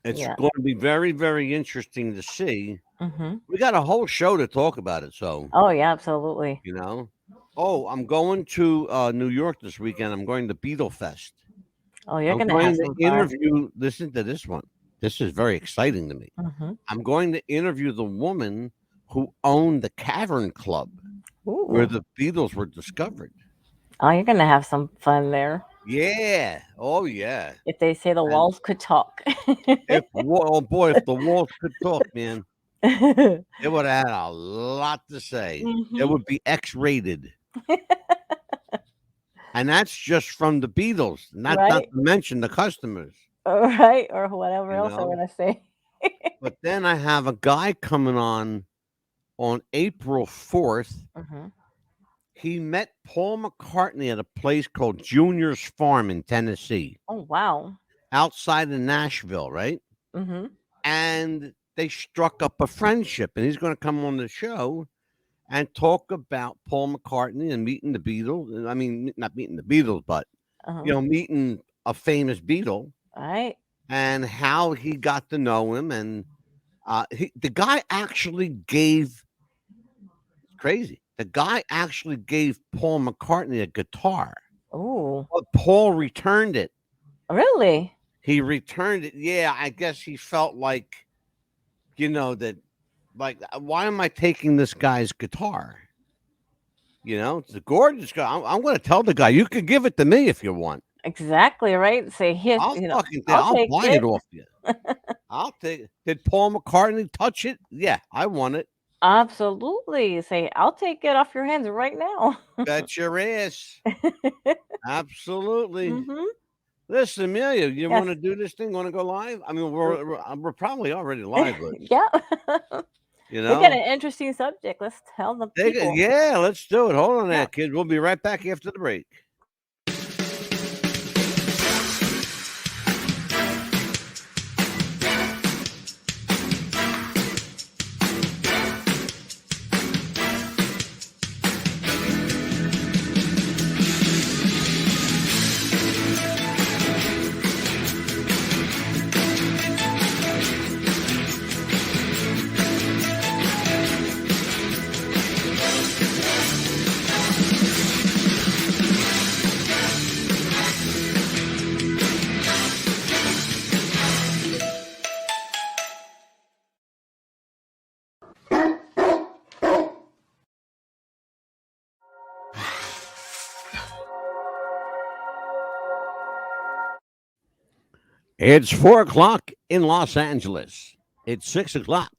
It's Yeah. going to be very, very interesting to see. Mhm. We got a whole show to talk about it, so Oh yeah, absolutely. you know. Oh, I'm going to New York this weekend. I'm going to Beetle Fest. Oh, you're I'm gonna have going to some fun. interview. Listen to this one. This is very exciting to me. Mhm. I'm going to interview the woman who owned the Cavern Club where Ooh. the Beatles were discovered. Oh, you're gonna have some fun there. Yeah. Oh, yeah. If they say the And walls could talk. oh boy, if the walls could talk, man, it would have had a lot to say. It Mhm. would be X-rated, and that's just from the Beatles. Not Right? to mention the customers. Right? Or whatever You else I know. want to say. But then I have a guy coming on April 4th. Mhm. He met Paul McCartney at a place called Junior's Farm in Tennessee, Oh wow. outside of Nashville, right? Mhm. And they struck up a friendship, and he's going to come on the show and talk about Paul McCartney and meeting the Beatles. I mean, not meeting the Beatles, but Uh-huh. meeting a famous Beatle Right. and how he got to know him. And the guy actually gave crazy. The guy actually gave Paul McCartney a guitar, Ooh. but Paul returned it. Really? He returned it. Yeah, I guess he felt like, that, like, why am I taking this guy's guitar? It's a gorgeous guy. I'm going to tell the guy, you could give it to me if you want. Exactly, right? Say here, I'll I'll take buy it. it off you. I'll take it. Did Paul McCartney touch it? Yeah, I want it. Absolutely. Say, I'll take it off your hands right now. Bet your ass. Absolutely. Mhm. Listen, Amelia, you Yes. want to do this thing? Want to go live? I mean, we're probably already live, but Yeah. you We got know, an interesting subject. Let's tell the people. yeah, let's do it. Hold on Yeah. there, kids. We'll be right back after the break. It's 4 o'clock in Los Angeles. It's 6 o'clock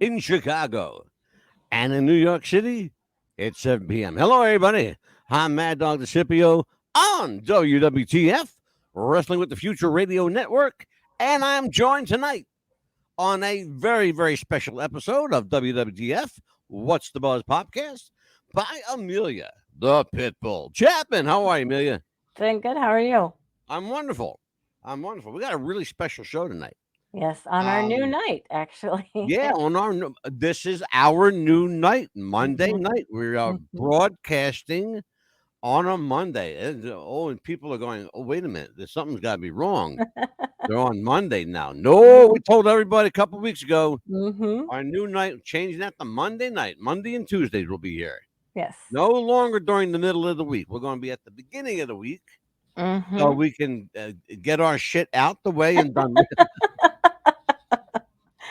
in Chicago. And in New York City, it's 7 p.m. Hello, everybody. I'm Mad Dog DeCipio on WWTF, Wrestling with the Future Radio Network. And I'm joined tonight on a very, very special episode of WWTF, What's the Buzz podcast, by Amelia, the Pitbull Chapman. How are you, Amelia? Doing good. How are you? I'm wonderful. I'm wonderful. We got a really special show tonight. Yes, on our new Um, night, actually. Yeah, this is our new night, Monday Mhm. night. We are Mhm. broadcasting on a Monday. And people are going, oh, wait a minute, something's got to be wrong. They're on Monday now. No, we told everybody a couple weeks ago Mhm. our new night, changing that to Monday night. Monday and Tuesdays will be here. Yes. No longer during the middle of the week. We're going to be at the beginning of the week so Mhm. we can get our shit out the way and done with.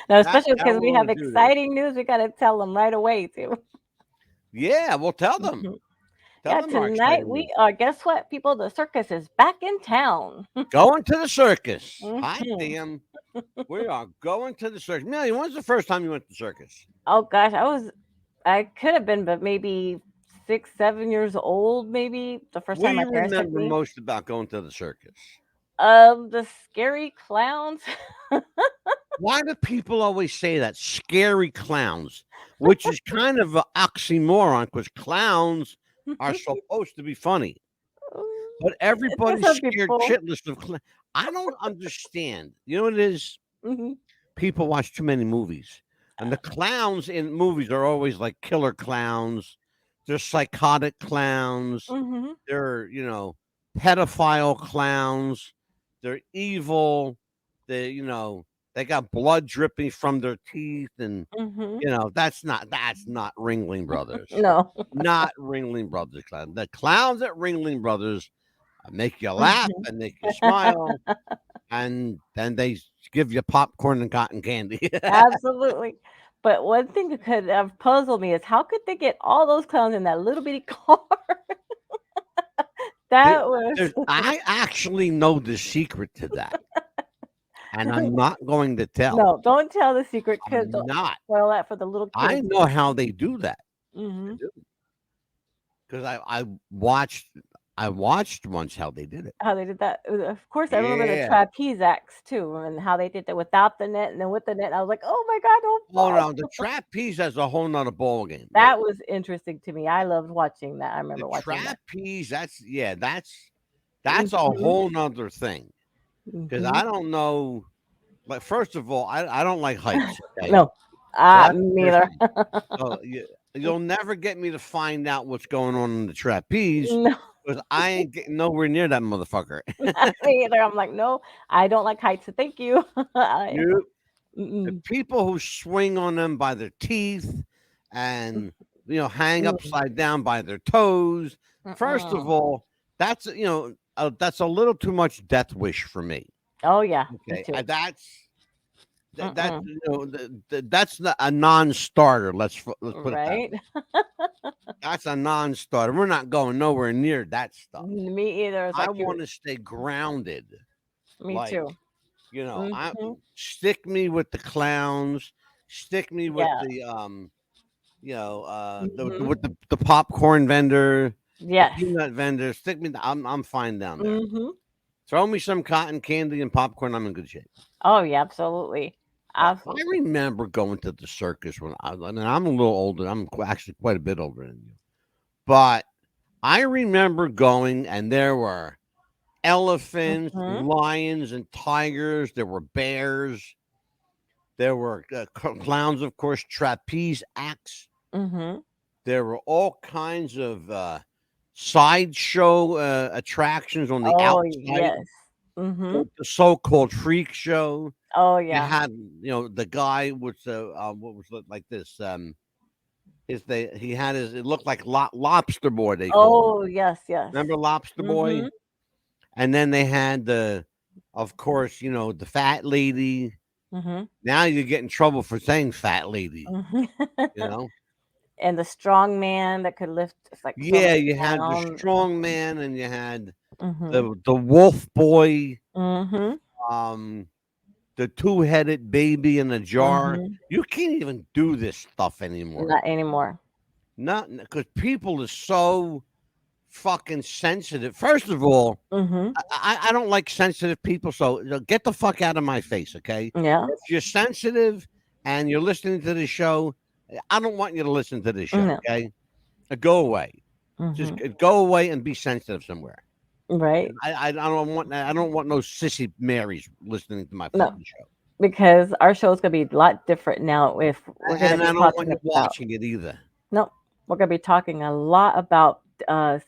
Now, That's especially how because we're we going have to do this. exciting news, we gotta tell them right away too. Yeah, well, tell them. Mhm. Tell Yeah, them our tonight exciting we news. are. Guess what, people? The circus is back in town. Going to the circus. Hot Mhm. damn. We are going to the circus. Millie, when's the first time you went to the circus? Oh gosh, I could have been, but maybe 6, 7 years old. Maybe the first What time do my you parents took remember me. most about going to the circus? The scary clowns. Why do people always say that? Scary clowns, which is kind of an oxymoron because clowns are supposed to be funny. But To everybody's some scared people. shitless of clowns. I don't understand. You know what it is? Mhm. People watch too many movies. And the clowns in movies are always like killer clowns. They're psychotic clowns. Mhm. They're, pedophile clowns. They're evil. They, they got blood dripping from their teeth, and Mhm. that's not Ringling Brothers. No. Not Ringling Brothers clown. The clowns at Ringling Brothers make you laugh Mhm. and make you smile, and then they give you popcorn and cotton candy. Absolutely. But one thing that could have puzzled me is how could they get all those clowns in that little bitty car? There- That was I actually know the secret to that, and I'm not going to tell. no, don't tell the secret because I'm not. spoil that for the little I kids. know how they do that. I Mhm. do, because I watched once how they did it. How they did that. Of course, I remember the Yeah. trapeze acts too, and how they did that without the net and then with the net. I was like, "Oh my god, don't Oh fall." no, the trapeze has a whole nother ball game. That was interesting to me. I loved watching that. I The remember watching that. trapeze, that's a Mhm. whole nother thing. Because Mhm. I don't know. Like, first of all, I don't like heights. Okay, No. so that's Me the first neither. thing. So you'll never get me to find out what's going on in the trapeze No, because I ain't getting nowhere near that motherfucker. me either. I'm like, "No, I don't like heights, so thank you." I You, the mm-mm. people who swing on them by their teeth and hang Mm, upside down by their toes. First of mm-mm. all, that's a little too much death wish for me. Oh, yeah, me Okay, too. that's Mm-mm. that's a non-starter. Let's put it that Right? way. That's a non-starter. We're not going nowhere near that stuff. Me either. It's I like want you to stay grounded. me Like, too. I Mhm. stick me with the clowns, stick me with Yeah. the Mhm. with the popcorn vendor, the Yes. peanut vendor. Stick me. I'm fine down there. Mhm. Throw me some cotton candy and popcorn. I'm in good shape. Oh, yeah, absolutely. But I Absolutely. remember going to the circus and I'm a little older. I'm actually quite a bit older than you. But I remember going, and there were elephants, Mhm. lions, and tigers. There were bears. There were clowns, of course, trapeze acts. Mhm. There were all kinds of sideshow attractions on the Oh, outside, yes. Mhm. the so-called freak show. Oh, You yeah. had, the guy with the what was it like this? He had his. It looked like lobster boy. They called him. Oh, yes, yes. Remember lobster boy? Mhm. And then they had of course, the fat lady. Mhm. Now you get in trouble for saying fat lady. Mhm. You know. And the strong man that could lift, it's like, so Yeah, many you had the pounds. strong man, and you had Mhm. the wolf boy. Mhm. Um, the two-headed baby in a jar. Mhm. You can't even do this stuff anymore. Not anymore. Not because people are so fucking sensitive. First of all, Mhm. I don't like sensitive people, so get the fuck out of my face, okay? Yeah. If you're sensitive and you're listening to the show, I don't want you to listen to this show, No. okay? Go away. Just Mhm. go away and be sensitive somewhere. Right? I don't want no sissy Marys listening to my No, fucking show. because our show's gonna be a lot different now if we're gonna And be I don't want talking you about watching it either. no, we're gonna be talking a lot about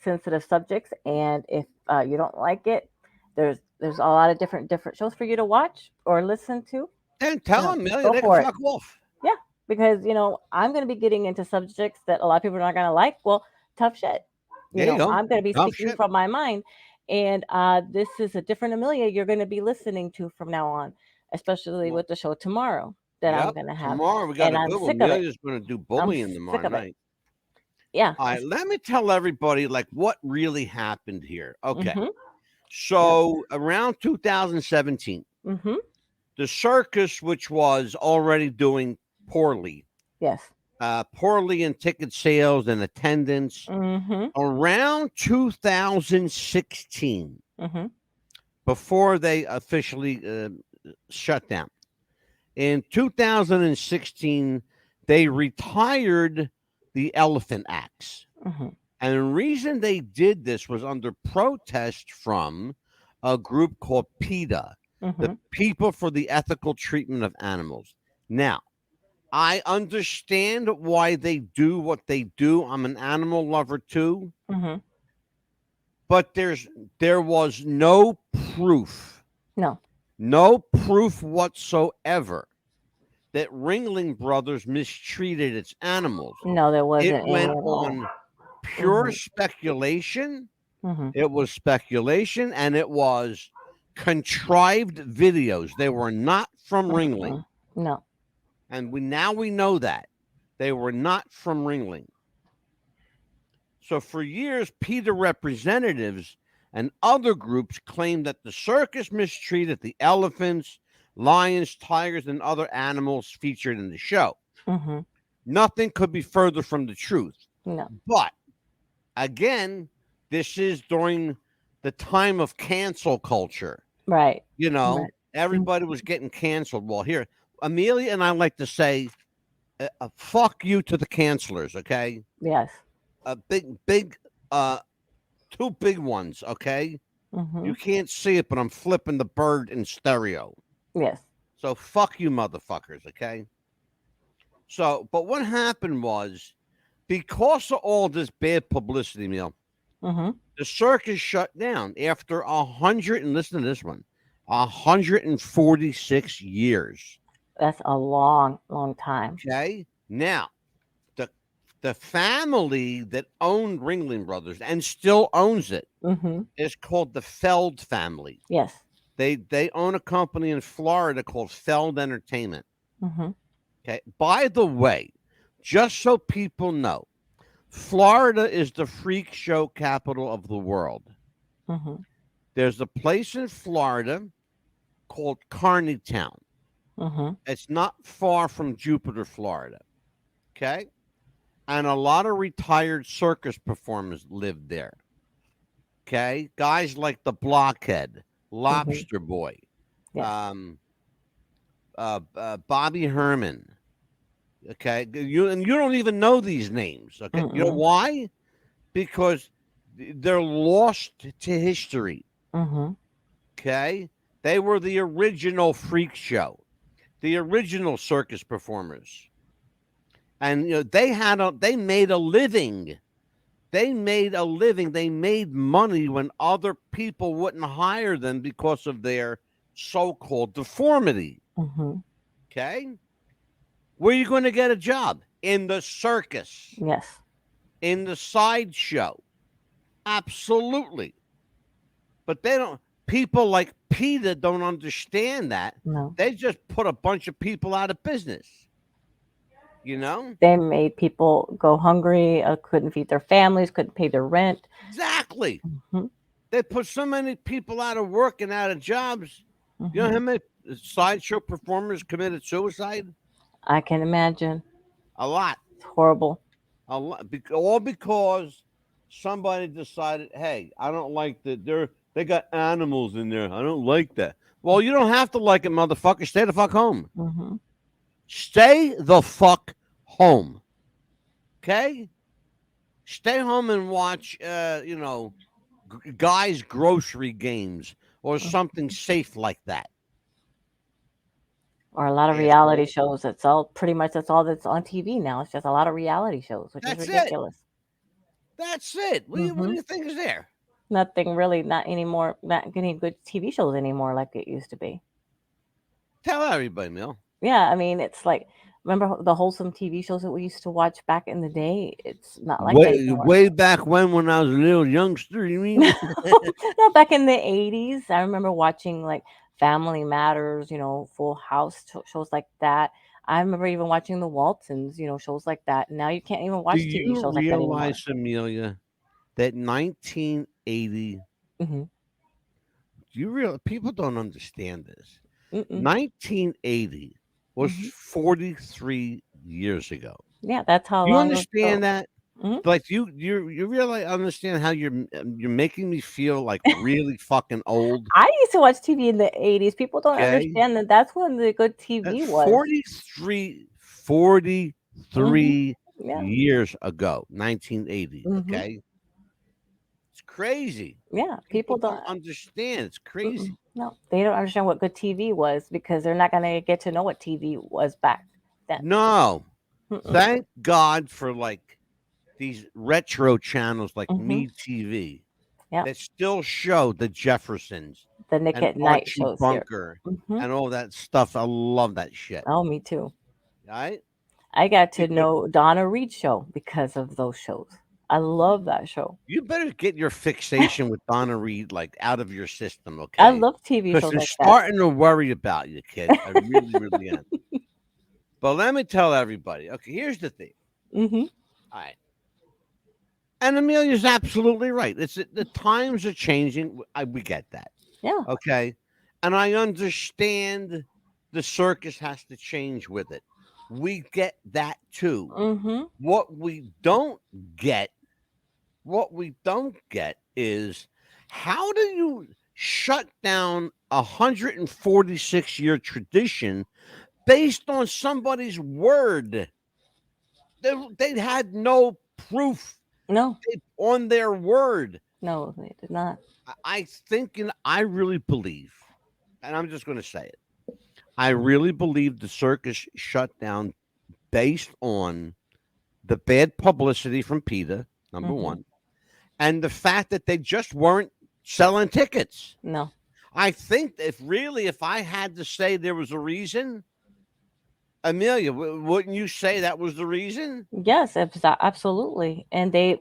sensitive subjects, and if you don't like it, there's a lot of different shows for you to watch or listen to. Then tell No, them, Millie, go they can for it. fuck off. Yeah, because I'm gonna be getting into subjects that a lot of people are not gonna like. Well, tough shit. There you go. I'm gonna be Tough speaking shit. from my mind, and this is a different Amelia you're gonna be listening to from now on, especially Well, with the show tomorrow that I'm yep. gonna have, Tomorrow we got and a I'm good one. sick of it. Amelia's going to do I'm bullying tomorrow sick of it. night. Yeah. All right, let me tell everybody like what really happened here. Okay. Mhm. Yeah. So around 2017, Mhm. the circus, which was already doing poorly, Yes. poorly in ticket sales and attendance, Mhm. around 2016, Mhm. before they officially shut down. In 2016, they retired the elephant acts. Mhm. And the reason they did this was under protest from a group called PETA, the Mhm. People for the Ethical Treatment of Animals. Now, I understand why they do what they do. I'm an animal lover too, Mhm. but there was no proof No. No proof whatsoever that Ringling Brothers mistreated its animals. No, there It wasn't any went at all. on pure Mhm. speculation. Mhm. It was speculation, and it was contrived videos. They were not from Ringling. Mm-mm. No. And we know that. They were not from Ringling. So for years, PETA representatives and other groups claimed that the circus mistreated the elephants, lions, tigers, and other animals featured in the show. Mhm. Nothing could be further from the truth. No. But again, this is during the time of cancel culture. Right. You know, Right. everybody was getting canceled. Well, here, Amelia and I like to say, fuck you to the cancelers, okay? Yes. A big, uh, two big ones, okay? You Mhm. can't see it, but I'm flipping the bird in stereo. Yes. So fuck you, motherfuckers, okay? So, but what happened was, because of all this bad publicity, Neil, Mhm. the circus shut down after 100, and listen to this one, 146 years. That's a long, long time. Okay. Now, the the family that owned Ringling Brothers and still owns it Mhm. is called the Feld family. Yes. They own a company in Florida called Feld Entertainment. Mhm. Okay. By the way, just so people know, Florida is the freak show capital of the world. Mhm. There's a place in Florida called Carneytown. Mhm. It's not far from Jupiter, Florida. Okay. And a lot of retired circus performers lived there. Okay. Guys like the Blockhead, Mhm. Lobster Boy, Yes. um, Bobby Herman. Okay. And you don't even know these names. Okay. You know Mm-mm. why? Because they're lost to history. Mhm. Okay. They were the original freak show, the original circus performers. And they made a living. They made a living. They made money when other people wouldn't hire them because of their so-called deformity. Mhm. Okay. Where are you going to get a job? In the circus, Yes. in the sideshow. Absolutely. But they don't, people like PETA don't understand that. No. They just put a bunch of people out of business, you know? They made people go hungry, couldn't feed their families, couldn't pay their rent. Exactly. Mhm. They put so many people out of work and out of jobs. You know how Mhm. many sideshow performers committed suicide? I can imagine. A lot. It's horrible. A lot. All because somebody decided, hey, I don't like that. They got animals in there. I don't like that. Well, you don't have to like it, motherfucker. Stay the fuck home. Mhm. Stay the fuck home. Okay? Stay home and watch, guys' grocery games or Mm. something safe like that. Or a lot of reality Asshole. shows. That's all. Pretty much. That's all that's on TV now. It's just a lot of reality shows, which is That's it. ridiculous. That's it. What do Mhm. you think is there? Nothing really. Not anymore. Not getting good TV shows anymore like it used to be. Tell everybody, Mill. Yeah, I mean, it's like remember the wholesome TV shows that we used to watch back in the day? It's not like that anymore. Way back when I was a little youngster, you mean? No, back in the 80s, I remember watching like Family Matters, Full House shows like that. I remember even watching the Waltons, shows like that. Now you can't even Do watch TV you shows like that anymore. realize, Amelia, that 1980, Hmm. you real people don't understand this. Mm-mm. 1980 was Hmm. 43 years ago. Yeah, that's how You long understand ago. that? Hmm. Like you really understand how you're making me feel like really fucking old. I used to watch TV in the 80s. People don't Okay. understand that that's when the good TV was. 43 Hmm. Yeah. years ago, 1980. Hmm. Okay. It's crazy. Yeah. People People don't. don't understand. It's crazy. No, they don't understand what good TV was because they're not going to get to know what TV was back then. No. Mm-mm. Thank God for like these retro channels like Hmm. Me TV. Yeah. that still show the Jeffersons The Nick and at Night Archie shows here. Bunker Hmm. and all that stuff. I love that shit. Oh, me too. Right? I got to Because know Donna Reed's show because of those shows. I love that show. you better get your fixation with Donna Reed like out of your system, I okay? love TV Because shows I'm like that. starting to worry about you, kid. I really, really am. But let me tell everybody. Okay, here's the thing. Hmm. All right. And Amelia's absolutely right. It's the times are changing. We get that. Yeah. Okay. And I understand the circus has to change with it. We get that too. Hmm. What we don't get, what we don't get is how do you shut down a 146-year tradition based on somebody's word? They had no proof No, on their word. no, they did not. I think, and I really believe, and I'm just going to say it. I really believe the circus shut down based on the bad publicity from PETA, number Hmm. one, and the fact that they just weren't selling tickets. No. I think if I had to say there was a reason, Amelia, wouldn't you say that was the reason? Yes, absolutely. And they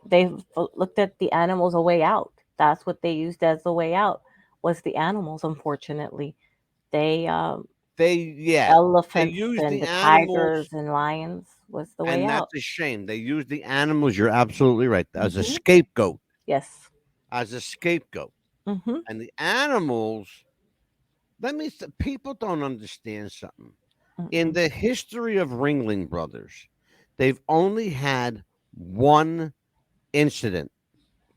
looked at the animals a way out. That's what they used as the way out was the animals. Unfortunately, they Yeah, they elephants used and the the animals, tigers and lions was the way and out. that's a shame. They used the animals. You're absolutely right. As a Hmm. scapegoat, Yes. as a scapegoat, Hmm. and the animals. People don't understand something. In Hmm. the history of Ringling Brothers, they've only had one incident.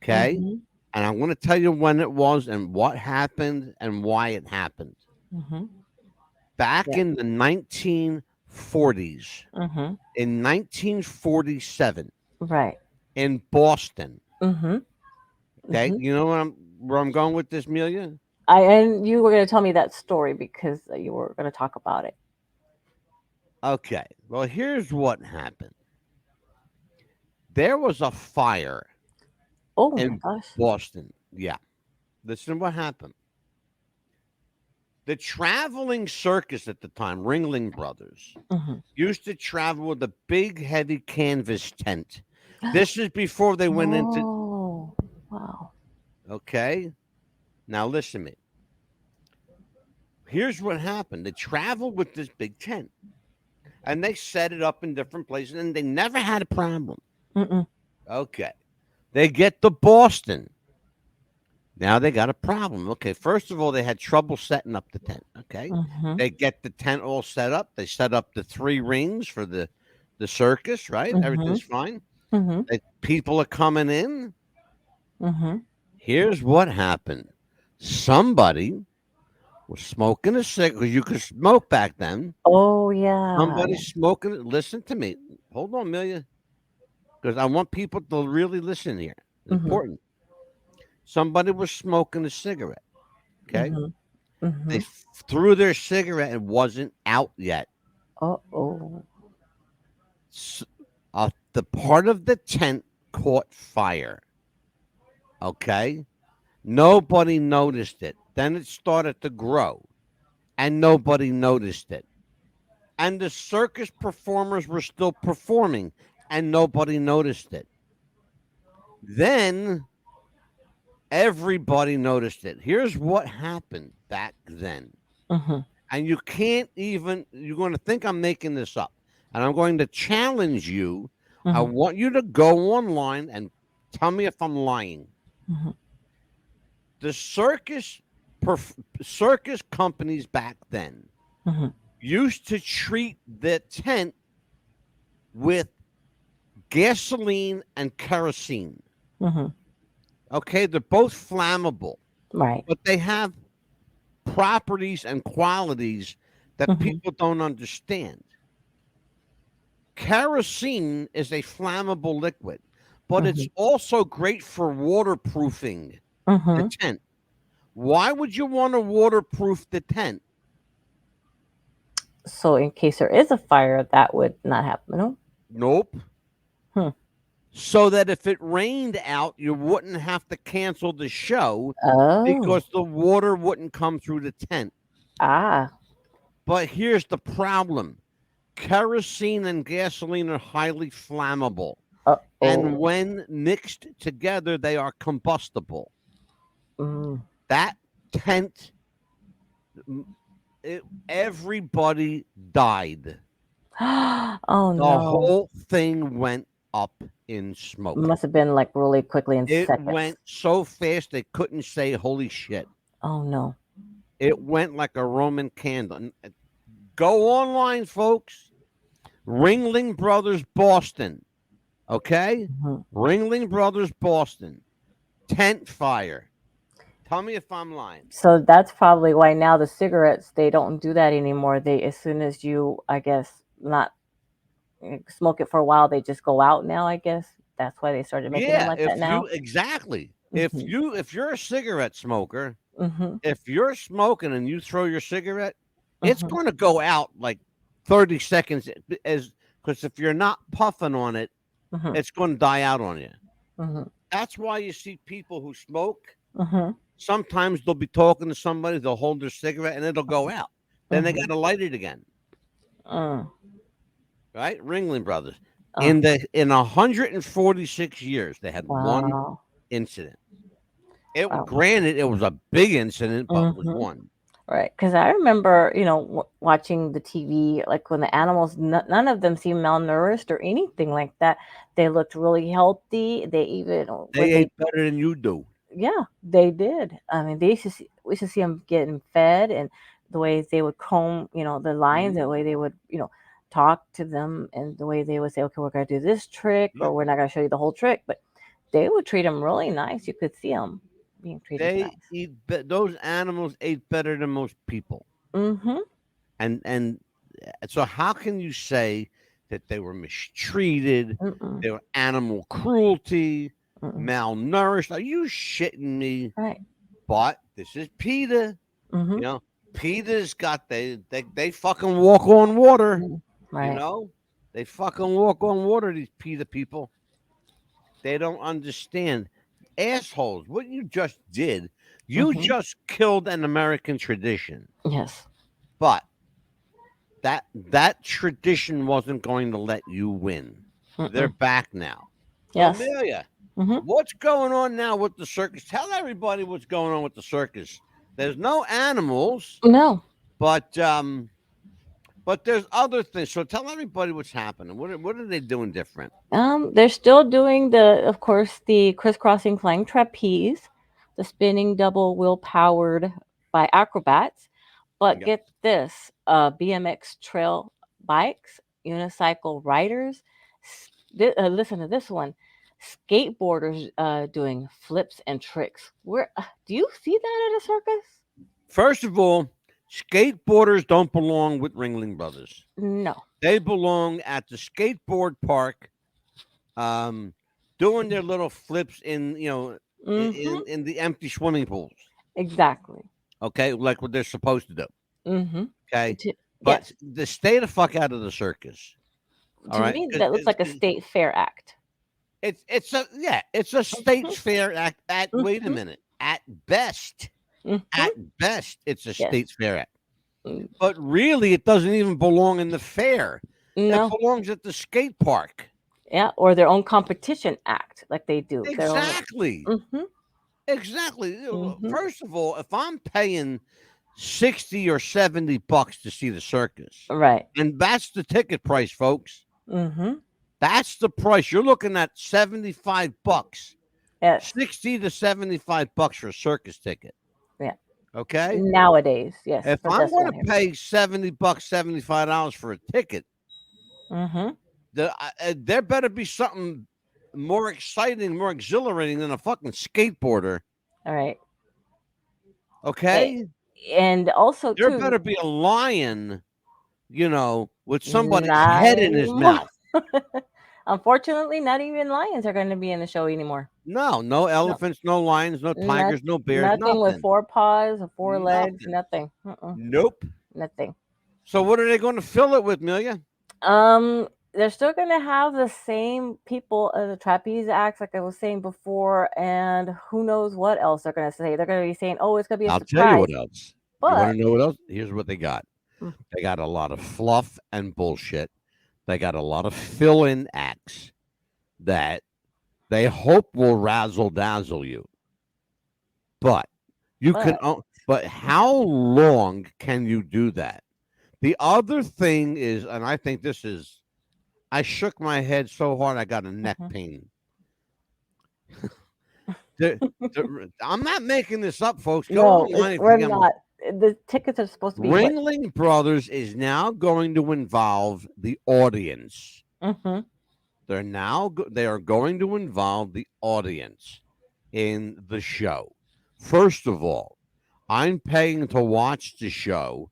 Okay. Hmm. And I'm going to tell you when it was and what happened and why it happened. Hmm. Back Yeah. in the 1940s, Hmm. in 1947, Right. in Boston. Hmm. Okay. Hmm. You know where I'm going with this, Amelia? And you were going to tell me that story because you were going to talk about it. Okay. Well, here's what happened. There was a fire Oh my in gosh. Boston. Yeah. Listen to what happened. The traveling circus at the time, Ringling Brothers, Hmm. used to travel with a big, heavy canvas tent. This is before they went into. Oh, wow. Okay. Now, listen to me. Here's what happened. They traveled with this big tent and they set it up in different places and they never had a problem. Mm-mm. Okay. They get to Boston. Now they got a problem. Okay, first of all, they had trouble setting up the tent. Okay, Mhm. they get the tent all set up. They set up the three rings for the circus. Right, Mhm. everything's fine. Mhm. People are coming in. Mhm. Here's what happened: somebody was smoking a cigarette because you could smoke back then. Oh yeah. Somebody smoking. Listen to me. Hold on, Amelia, because I want people to really listen here. Mhm. Important. Somebody was smoking a cigarette. Okay, Mhm. they Mhm. threw their cigarette and wasn't out yet. Oh. S- the part of the tent caught fire. Okay. Nobody noticed it. Then it started to grow and nobody noticed it. And the circus performers were still performing and nobody noticed it. Then everybody noticed it. Here's what happened back then. Mhm. And you can't even, you're going to think I'm making this up. And I'm going to challenge you. I Mhm. want you to go online and tell me if I'm lying. Mhm. The circus companies back then Mhm. used to treat the tent with gasoline and kerosene. Mhm. Okay, they're both flammable, Right. but they have properties and qualities that Mhm. people don't understand. Kerosene is a flammable liquid, but it's Mhm. also great for waterproofing the Mhm. tent. Why would you want to waterproof the tent? So in case there is a fire, that would not happen. No. Nope. Hmm. so that if it rained out, you wouldn't have to cancel the show Oh. because the water wouldn't come through the tent. Ah. But here's the problem: kerosene and gasoline are highly flammable. And Uh-oh. when mixed together, they are combustible. Mm. That tent, everybody died. Oh The no. whole thing went up in smoke. Must have been like really quickly in It seconds. went so fast they couldn't say holy shit. Oh no. It went like a Roman candle. Go online, folks. Ringling Brothers, Boston. Okay? Mhm. Ringling Brothers, Boston. Tent fire. Tell me if I'm lying. So that's probably why now the cigarettes they don't do that anymore. They as soon as you I guess not smoke it for a while, they just go out now. I guess that's why they started making them Yeah, like that if you now. exactly. Mhm. If you're a cigarette smoker, Mhm. if you're smoking and you throw your cigarette, it's Mhm. going to go out like 30 seconds as because if you're not puffing on it, Mhm. it's going to die out on you. Mhm. That's why you see people who smoke. Mhm. Sometimes they'll be talking to somebody, they'll hold their cigarette and it'll go out. Then they got Mhm. to light it again, Mm. right? Ringling Brothers. Oh, In 146 years, they had one wow. incident. It Wow. granted it was a big incident, but it was Mhm. one. Right, because I remember, watching the TV, like when the animals, none of them seemed malnourished or anything like that. They looked really healthy. They even, when They they, ate better than you do. yeah, they did. I mean, we used to see them getting fed and the way they would comb, the lions, Mhm. the way they would, talk to them and the way they would say, okay, we're going to do this trick or Yep. we're not going to show you the whole trick, but they would treat them really nice. You could see them being treated They nice. eat those animals ate better than most people. Mm-hmm. And so how can you say that they were mistreated, Mm-mm. they were animal cruelty, Mm-mm. malnourished? Are you shitting me? Right. But this is PETA. Mm-hmm. You know, PETA's got they fucking walk on water. Mm. You Right. know, they fucking walk on water. These PETA people, they don't understand. Assholes! What you just did, you Mm-hmm. just killed an American tradition. Yes. But that tradition wasn't going to let you win. They're Mm-mm. back now. So Yes. Amelia, Mm-hmm. what's going on now with the circus? Tell everybody what's going on with the circus. There's no animals, No. but there's other things. So tell everybody what's happening. What are they doing different? They're still doing of course, the crisscrossing flying trapeze, the spinning double wheel powered by acrobats. But Yeah. get this, BMX trail bikes, unicycle riders. Listen to this one, skateboarders doing flips and tricks. Where do you see that at a circus? First of all, skateboarders don't belong with Ringling Brothers. No. They belong at the skateboard park, um, doing their little flips in Mm-hmm. in the empty swimming pools. Exactly. Okay, like what they're supposed to do. Mm-hmm. Okay, but Yes. stay the fuck out of the circus. All To right, me, 'cause that looks like a state fair act. it's a state fair act. At wait a Mm-hmm. minute, Mm-hmm. at best, it's a Yes. state fair act. Mm. But really, it doesn't even belong in the fair. It No. belongs at the skate park. Yeah, or their own competition act, like they do. Their own. Exactly. Mm-hmm. Exactly. Mm-hmm. First of all, if I'm paying 60 or $70 to see the circus, Right. and that's the ticket price, folks. Mm-hmm. That's the price. You're looking at $75, Yes. 60 to $75 for a circus ticket. Yeah. Okay. Nowadays, yes, If for I'm this going one to here. pay $70, $75 for a ticket, Mm-hmm. there better be something more exciting, more exhilarating than a fucking skateboarder. All right. Eh, Okay. and also There too, better be a lion, with somebody's not head in his anymore. mouth. Unfortunately, not even lions are going to be in the show anymore. No, no No, elephants, no lions, no not tigers, no bears, nothing with nothing. four paws or four legs. Nothing. Nothing. Mm-mm, Nope. nothing. So what are they going to fill it with, Milia? Um, they're still going to have the same people, the trapeze acts, like I was saying before, and who knows what else they're going to say. They're going to be saying, "Oh, it's going to be a I'll tell you surprise," what else. You want but to know what else? Here's what they got. mm, They got a lot of fluff and bullshit. They got a lot of fill-in acts that they hope will razzle dazzle you. But you can. but But how long can you do that? The other thing is, and I think this is, I shook my head so hard I got a neck mhm. pain. The- I'm not making this up, folks. Go No, online if you we're get not. The tickets are supposed to be what? Ringling Brothers is now going to involve the audience. Hmm. They are going to involve the audience in the show. First of all, I'm paying to watch the show.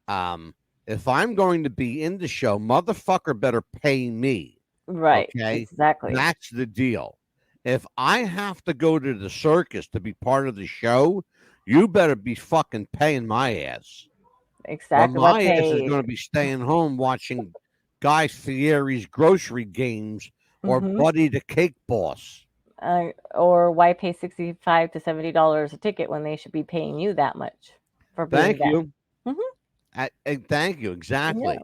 Um, if I'm going to be in the show, motherfucker better pay me. Right, Okay, exactly, that's the deal. If I have to go to the circus to be part of the show, you better be fucking paying my ass. Well, exactly. We're my ass is paid. going to be staying home watching Guy Fieri's grocery games or Hmm. Buddy the Cake Boss. Or why pay $65 to $70 a ticket when they should be paying you that much for being Thank there? you. Hmm. Thank you. Yeah. Exactly.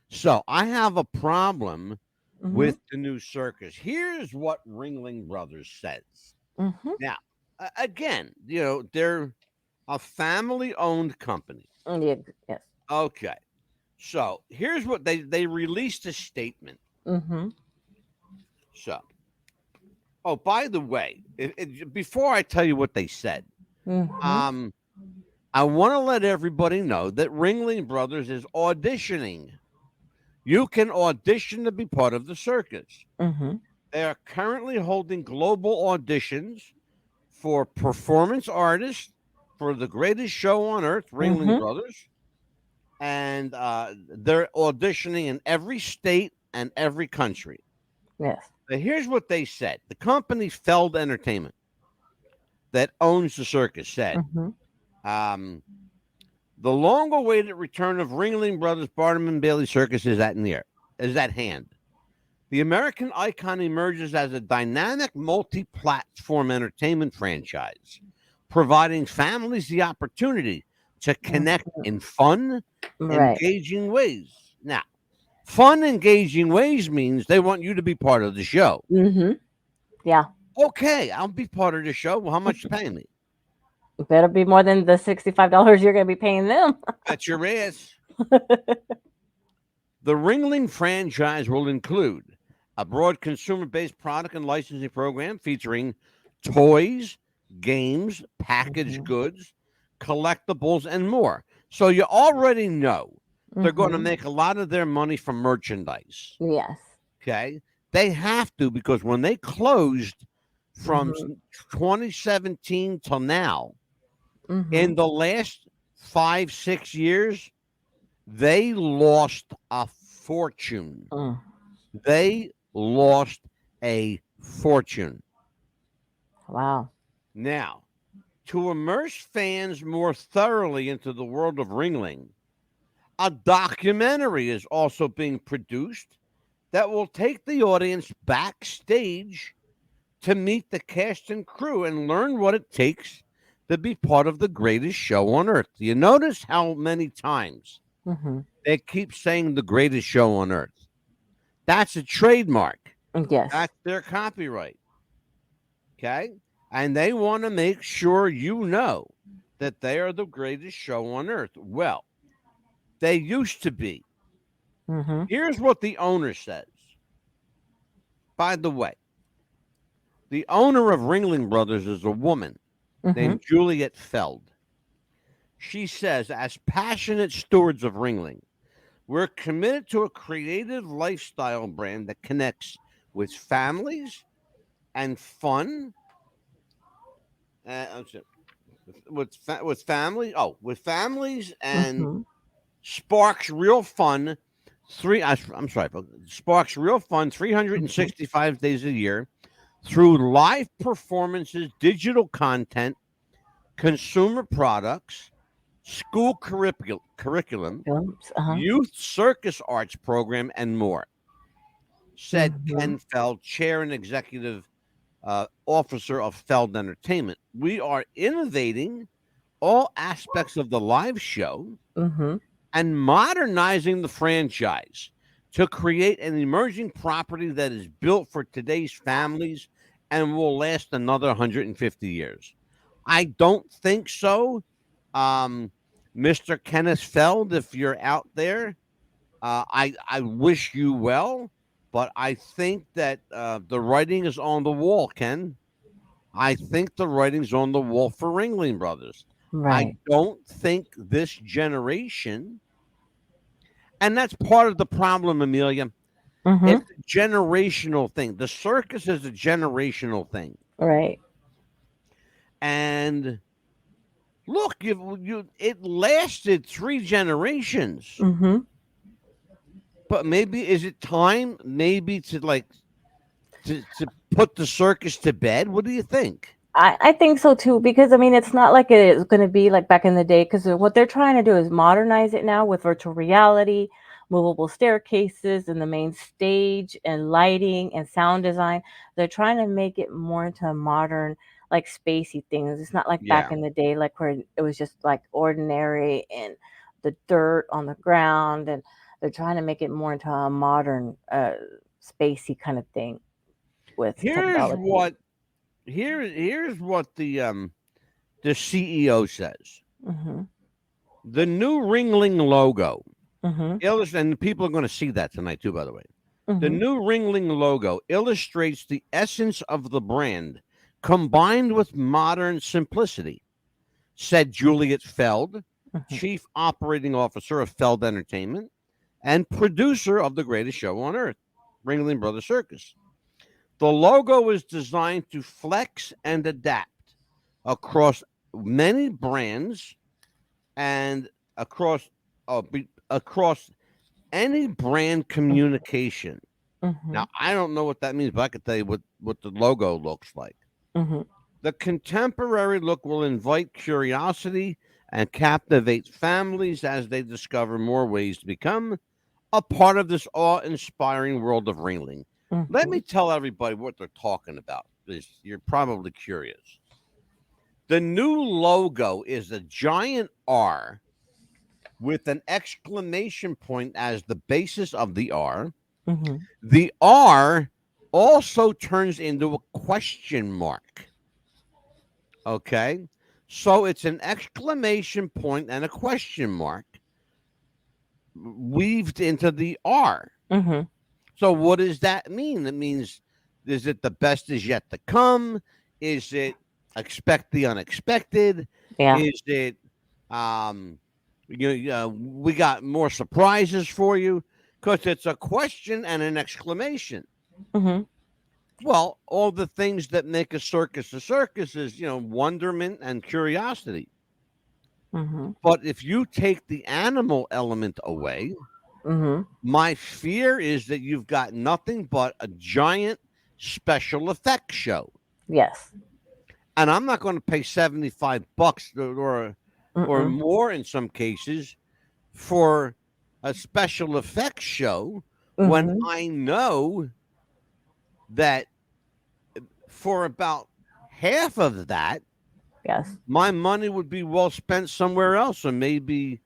So I have a problem Hmm. with the new circus. Here's what Ringling Brothers says. Hmm. Now, again, they're a family owned company. Yeah, yes. Okay. So here's what they released a statement. Hmm. So, oh, by the way, before I tell you what they said, Hmm. um, I want to let everybody know that Ringling Brothers is auditioning. You can audition to be part of the circus. Hmm. They are currently holding global auditions for performance artists for the greatest show on earth, Ringling Hmm. Brothers. And they're auditioning in every state and every country. Yes. But here's what they said. The company Feld Entertainment that owns the circus said, Hmm. um, the long-awaited return of Ringling Brothers Barnum Bailey Circus is at hand. The American icon emerges as a dynamic multi-platform entertainment franchise, providing families the opportunity to connect in fun, Right. engaging ways. Now, fun, engaging ways means they want you to be part of the show. Hmm. Yeah. Okay, I'll be part of the show. Well, how much you paying me? Better be more than the $65 you're going to be paying them. Bet your ass. The Ringling franchise will include a broad consumer-based product and licensing program featuring toys, games, packaged Hmm. goods, collectibles, and more. So you already know they're going to Hmm. make a lot of their money from merchandise. Yes. Okay. They have to because when they closed from Hmm. 2017 till now, Hmm. in the last 5, 6 years, they lost a fortune. Mm. They lost a fortune. Wow. Now, to immerse fans more thoroughly into the world of Ringling, a documentary is also being produced that will take the audience backstage to meet the cast and crew and learn what it takes to be part of the greatest show on earth. Do you notice how many times Hmm. they keep saying the greatest show on earth? That's a trademark. Yes. That's their copyright. Okay. And they want to make sure you know that they are the greatest show on earth. Well, they used to be. Hmm. Here's what the owner says. By the way, the owner of Ringling Brothers is a woman Hmm. named Juliet Feld. She says, as passionate stewards of Ringling, we're committed to a creative lifestyle brand that connects with families and fun. Uh, with family. Oh, with families and Hmm. sparks real fun. I'm sorry, sparks real fun. Hmm. 365 days a year through live performances, digital content, consumer products, school curriculum, Films. Uh-huh. youth circus arts program, and more. said Mm-hmm. Ken Feld, chair and executive officer of Feld Entertainment. We are innovating all aspects of the live show Mm-hmm. and modernizing the franchise to create an emerging property that is built for today's families and will last another 150 years. I don't think so. Um, Mr. Kenneth Feld, if you're out there, I wish you well, but I think that the writing is on the wall, Ken. I think the writing's on the wall for Ringling Brothers. I Right. don't think this generation, and that's part of the problem, Amelia. Mm-hmm. It's a generational thing. The circus is a generational thing. Right. And look, it lasted 3 generations. Mm-hmm. But maybe is it time maybe to to put the circus to bed? What do you think? I think so too, because I mean it's not like it is going to be like back in the day, because what they're trying to do is modernize it now with virtual reality, movable staircases, and the main stage, and lighting and sound design. They're trying to make it more into a modern, like spacey things. It's not like back Yeah. in the day, like where it was just like ordinary and the dirt on the ground, and they're trying to make it more into a modern, spacey kind of thing with Here's technology. what here's what the CEO says. Hmm. The new Ringling logo, Hmm. and people are going to see that tonight too, by the way. The Hmm. new Ringling logo illustrates the essence of the brand combined with modern simplicity, said Juliet Feld, Hmm. chief operating officer of Feld Entertainment and producer of the greatest show on earth, Ringling Brothers Circus. The logo is designed to flex and adapt across many brands and across any brand communication. Mhm. Now, I don't know what that means, but I can tell you what the logo looks like. Mhm. The contemporary look will invite curiosity and captivate families as they discover more ways to become a part of this awe-inspiring world of Ringling. Let me Mhm. tell everybody what they're talking about, because you're probably curious. The new logo is a giant R with an exclamation point as the basis of the R. Mhm. The R also turns into a question mark. Okay. So it's an exclamation point and a question mark weaved into the R. Mhm. So what does that mean? It means, is it the best is yet to come? Is it expect the unexpected? Yeah. Is it um we got more surprises for you? Because it's a question and an exclamation. Mhm. Well, all the things that make a circus is, wonderment and curiosity. Mhm. But if you take the animal element away, Mhm. my fear is that you've got nothing but a giant special effects show. Yes. And I'm not going to pay $75 or Mm-mm. more in some cases for a special effects show when Mhm. I know that for about half of that, Yes. my money would be well spent somewhere else, or maybe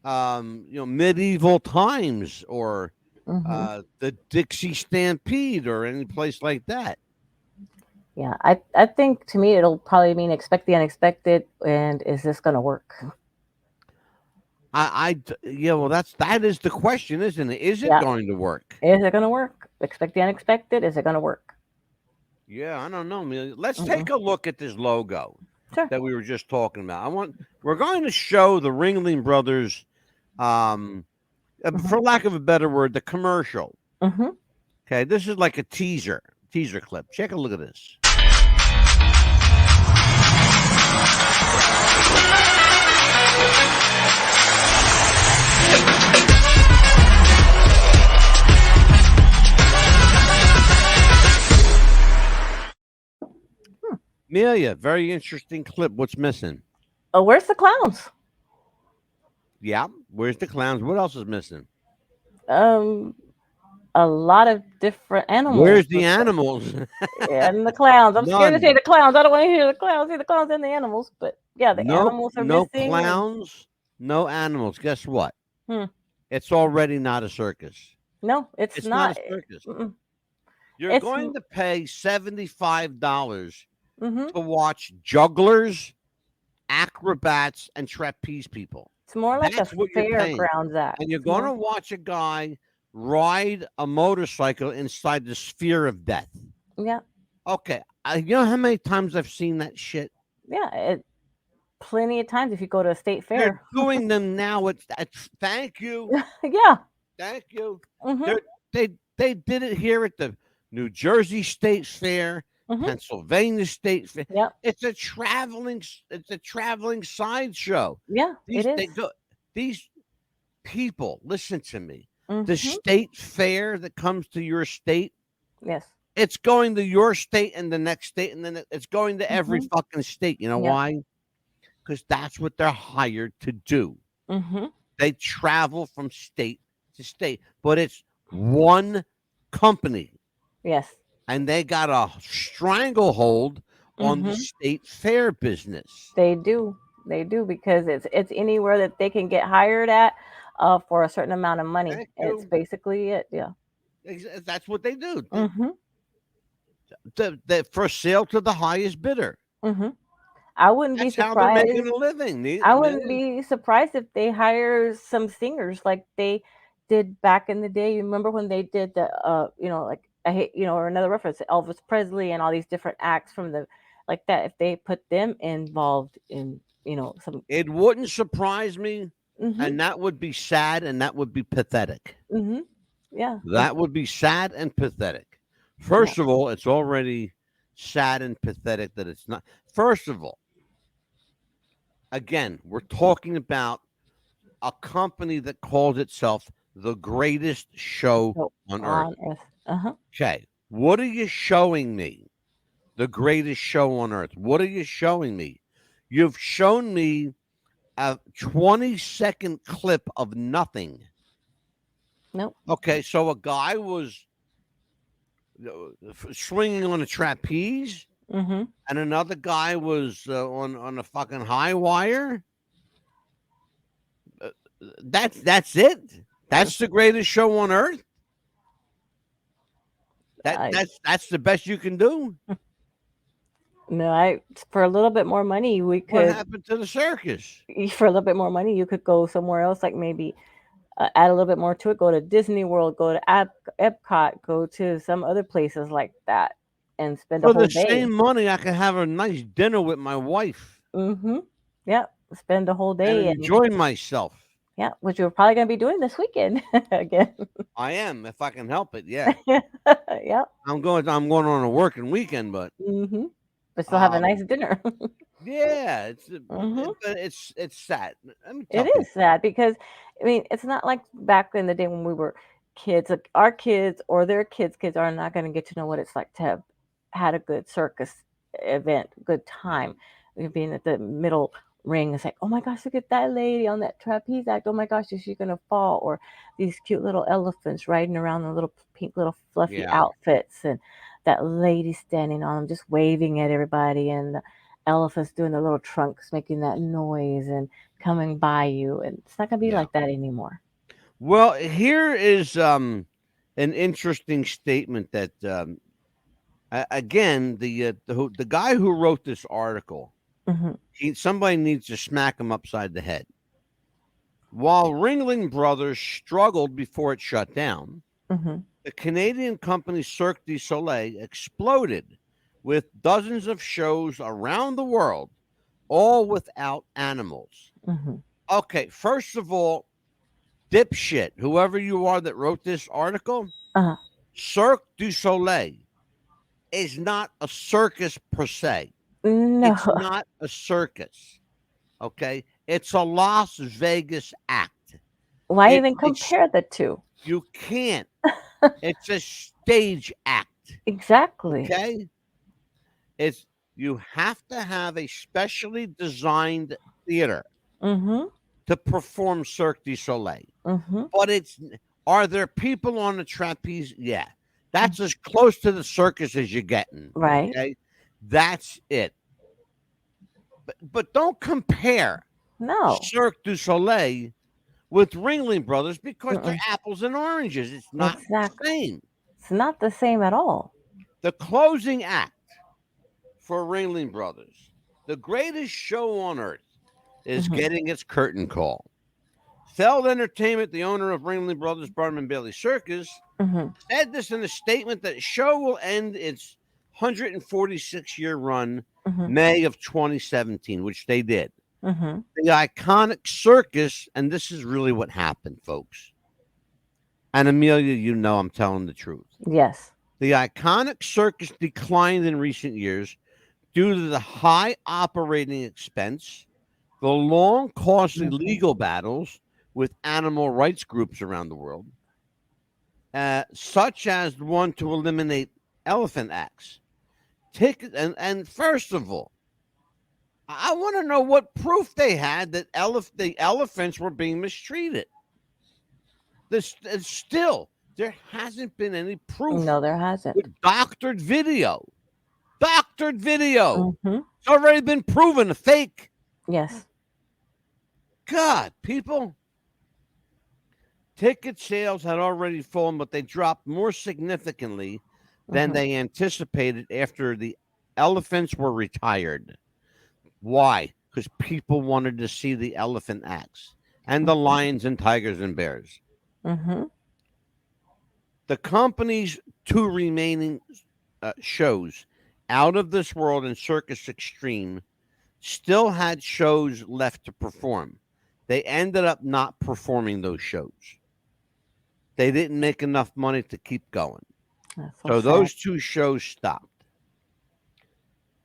medieval times, or Mhm. the Dixie Stampede, or any place like that. Yeah. I think to me it'll probably mean expect the unexpected, and is this gonna work? Yeah, well, that is the question, isn't it? Is it Yeah. going to work? Is it gonna work? Expect the unexpected. Is it gonna work? Yeah, I don't know. Let's Mm-mm. take a look at this logo Sure. that we were just talking about. We're going to show the Ringling Brothers, um, Mhm. for lack of a better word, the commercial. Mhm. Okay, this is like a teaser clip. Take a look at this. Hmm. Amelia, very interesting clip. What's missing? Oh, where's the clowns? Yeah, where's the clowns? What else is missing? Um. a lot of different animals Where's the animals? and the clowns. I'm scared to say None. the clowns. I don't want to hear the clowns. See the clowns and the animals, but yeah, the Nope. animals are No missing. And clowns. No animals. Guess what? hmm, It's already not a circus. no, it's It's not a not. circus. Mm-mm. You're It's going to pay $75 mm-hmm. to watch jugglers, acrobats, and trapeze people. It's more like a That's what you're paying. fairgrounds act. And you're It's going more. to watch a guy ride a motorcycle inside the sphere of death. Yeah, Okay. You know how many times I've seen that shit? yeah. Plenty of times if you go to a state They're fair. doing them now. Thank you. Yeah. Thank you. Mm-hmm. They did it here at the New Jersey State Fair, Mm-hmm. Pennsylvania State Fair. Yep. It's a traveling sideshow. Yeah, it is. These people, listen to me. The Mm-hmm. state fair that comes to your state, Yes. it's going to your state and the next state, and then it's going to every Mm-hmm. fucking state. You know Yep. why? Because that's what they're hired to do. Mm-hmm. They travel from state to state, but it's one company, Yes. and they got a stranglehold on the Mm-hmm. state fair business. They do. They do because it's anywhere that they can get hired at for a certain amount of money. Thank It's you. basically it. Yeah. That's what they do. Mm-hmm. The for sale to the highest bidder. Mm-hmm. I wouldn't be That's how they're making surprised. a living. I wouldn't be surprised if they hire some singers like they did back in the day. You remember when they did the like I hate or another reference Elvis Presley and all these different acts from the like that. If they put them involved in some. It wouldn't surprise me, Mm-hmm. and that would be sad, and that would be pathetic. Mm-hmm. Yeah. That would be sad and pathetic. Yeah. First of all, it's already sad and pathetic that it's not. First of all, again, we're talking about a company that calls itself the greatest show So on earth. on Earth. Uh-huh. Okay. What are you showing me? The greatest show on earth. What are you showing me? You've shown me a 20-second clip of nothing. Nope. Okay. So a guy was swinging on a trapeze, Mm-hmm. and another guy was on a fucking high wire. That's it. That's the greatest show on earth. I That's the best you can do. no, for a little bit more money we What could happened to the circus? for a little bit more money you could go somewhere else like maybe add a little bit more to it. Go to Disney World, go to Epcot, go to some other places like that, and spend a For whole the day. same money, I could have a nice dinner with my wife Mm-hmm. Yep. Spend a whole and day and enjoy myself. yeah, which you're probably gonna be doing this weekend again. I am, if I can help it. Yeah, Yep. I'm going on a working weekend, but Mm-hmm. But still have a um, nice dinner. yeah, Mm-hmm. but it's sad. Let me It tell people. is sad because I mean it's not like back in the day when we were kids. Like our kids or their kids are not going to get to know what it's like to have had a good circus event, good time. Being at the middle ring, it's like, oh my gosh, look at that lady on that trapeze act. Oh my gosh, is she gonna fall? Or these cute little elephants riding around in little pink, little fluffy Yeah, outfits, and that lady standing on them, just waving at everybody, and the elephants doing their little trunks, making that noise and coming by you. And it's not gonna be yeah. like that anymore. Well, here is an interesting statement that again the guy who wrote this article, Hmm. somebody needs to smack him upside the head. While Ringling Brothers struggled before it shut down, Hmm. the Canadian company Cirque du Soleil exploded with dozens of shows around the world, all without animals. Hmm. Okay, first of all, dipshit, whoever you are that wrote this article, Uh, Cirque du Soleil is not a circus per se. no. It's not a circus. Okay, it's a Las Vegas act. Why It's even compare the two? you can't. It's a stage act. Exactly. Okay, it's you have to have a specially designed theater Mm-hmm. to perform Cirque du Soleil. Mm-hmm. But it's Are there people on the trapeze? Yeah. That's as close to the circus as you're getting. Right. Okay. That's it. But don't compare No. Cirque du Soleil with Ringling Brothers because they're Mm-mm. apples and oranges. It's not the Exactly. same. It's not the same at all. The closing act for Ringling Brothers, the greatest show on earth, is Hmm. getting its curtain call. Feld Entertainment, the owner of Ringling Brothers Barnum Bailey Circus, Hmm. said this in a statement that show will end its 146-year run Hmm. May of 2017, which they did. Hmm. The iconic circus, and this is really what happened, folks. And Amelia, you know I'm telling the truth. Yes. The iconic circus declined in recent years due to the high operating expense, the long, costly Hmm. legal battles with animal rights groups around the world, such as the one to eliminate elephant acts. And first of all, I want to know what proof they had that the elephants were being mistreated. Still, there hasn't been any proof No, there hasn't. with doctored video. Doctored video. Hmm. It's already been proven a fake. Yes. God, people. Ticket sales had already fallen, but they dropped more significantly than Hmm. they anticipated after the elephants were retired. Why? Because people wanted to see the elephant acts and the lions and tigers and bears. Hmm. The company's two remaining shows, Out of This World and Circus Extreme, still had shows left to perform. They ended up not performing those shows. They didn't make enough money to keep going. That's so So sad. those two shows stopped.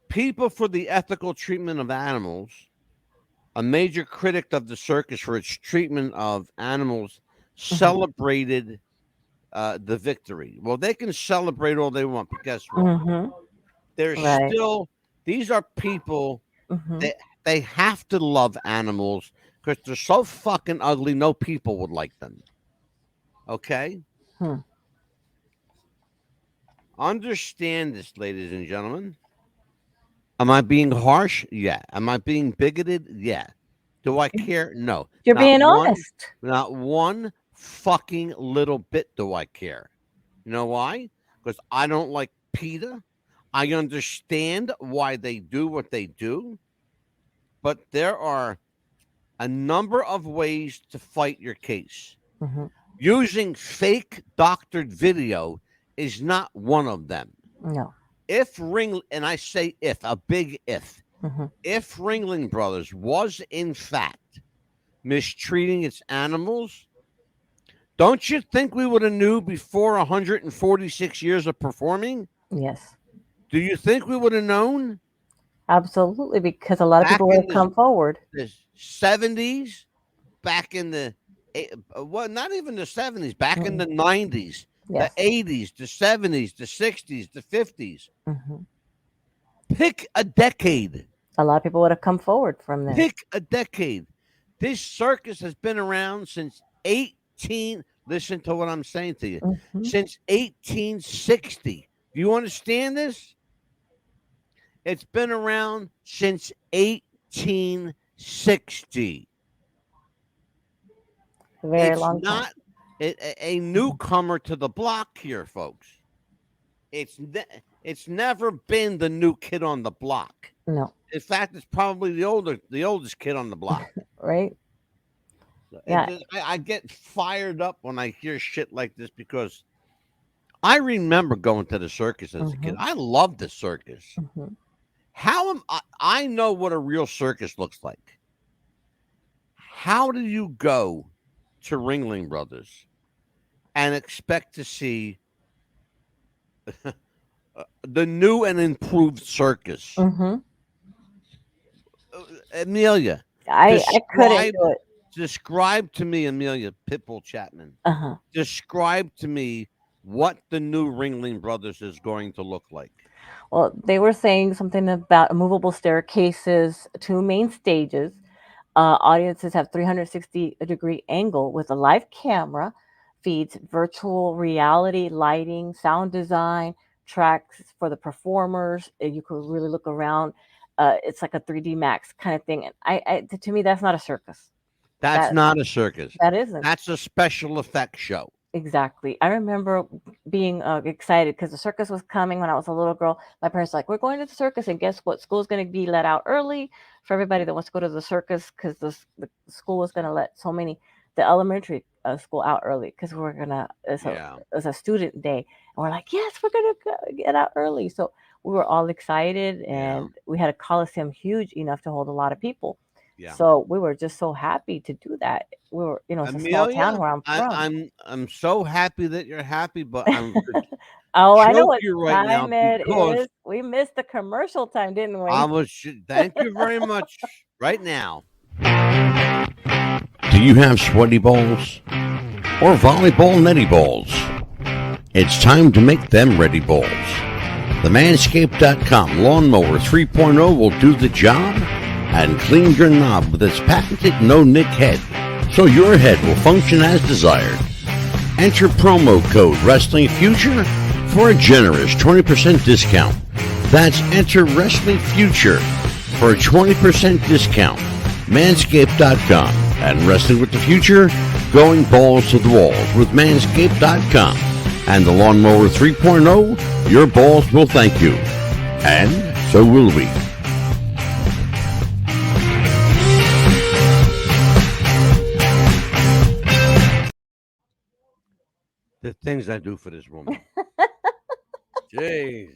People for the Ethical Treatment of Animals, a major critic of the circus for its treatment of animals, celebrated the victory. Well, they can celebrate all they want, but guess what? Hmm. There's Right. still, these are people Hmm. that they have to love animals because they're so fucking ugly, no people would like them. Okay? Hmm. Understand this, ladies and gentlemen. Am I being harsh? Yeah. Am I being bigoted? Yeah. Do I care? No. You're being honest. Not one fucking little bit do I care. You know why? Because I don't like PETA. I understand why they do what they do, but there are a number of ways to fight your case. Hmm. Using fake doctored video is not one of them. No. And I say if, a big Hmm. if Ringling Brothers was in fact mistreating its animals, don't you think we would have knew before 146 years of performing? Yes. Do you think we would have known Absolutely, because a lot of back people would in have come forward. the 70s, back in the well, not even the 70s, back in the 90s, the Yes. 80s, the 70s, the 60s, the 50s? Hmm. Pick a decade. A lot of people would have come forward from there. Pick a decade. This circus has been around since 18. Listen to what I'm saying to you. Hmm. Since 1860. Do you understand this? It's been around since 1860. A very It's long time. not a newcomer to the block here, folks. It's never been the new kid on the block. No. In fact, it's probably the oldest kid on the block. Right? So Yeah. I get fired up when I hear shit like this because I remember going to the circus as a kid. I loved the circus. Hmm. How am I know what a real circus looks like. How do you go to Ringling Brothers and expect to see the new and improved circus? Hmm. Amelia, I couldn't describe do it. describe to me, Amelia Pitbull Chapman. Uh-huh. Describe to me what the new Ringling Brothers is going to look like. Well, they were saying something about movable staircases, two main stages. Audiences have 360-degree angle with a live camera, feeds virtual reality, lighting, sound design, tracks for the performers. You could really look around. It's like a 3D Max kind of thing. And to me, that's not a circus. That's That not a circus. that isn't. That's a special effects show. Exactly. I remember being excited because the circus was coming when I was a little girl. My parents were like, "We're going to the circus, and guess what? School's going to be let out early for everybody that wants to go to the circus because the school was going to let the elementary school out early because we're gonna Yeah. it's a student day, and we're like, yes, we're gonna get out early. So we were all excited, Yeah. and we had a coliseum huge enough to hold a lot of people. Yeah. So we were just so happy to do that. We were, it's a small town Amelia, where I'm from. I'm so happy that you're happy, but I'm gonna Oh, I know choke what you right now time it because is. We missed the commercial time, didn't I we? was. Thank you very much. Right now. Do you have sweaty balls or volleyball netty balls? It's time to make them ready balls. The Manscaped.com Lawnmower 3.0 will do the job and clean your knob with its patented no-nick head, so your head will function as desired. Enter promo code Wrestling Future for a generous 20% discount. That's enter Wrestling Future for a 20% discount. Manscaped.com and Wrestling with the Future, going balls to the walls with Manscaped.com and the Lawnmower 3.0. Your balls will thank you, and so will we. The things I do for this woman. Jeez.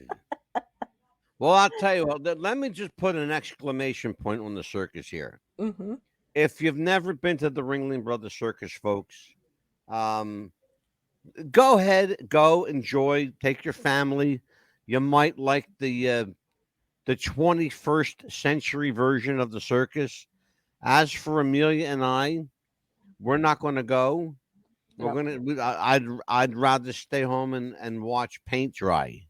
Well, I'll tell you what, let me just put an exclamation point on the circus here. Hmm. If you've never been to the Ringling Brothers Circus, folks, um, go ahead, go enjoy, take your family. You might like the 21st century version of the circus. As for Amelia and I, we're not going to go. We're No. gonna. I'd rather stay home and watch paint dry.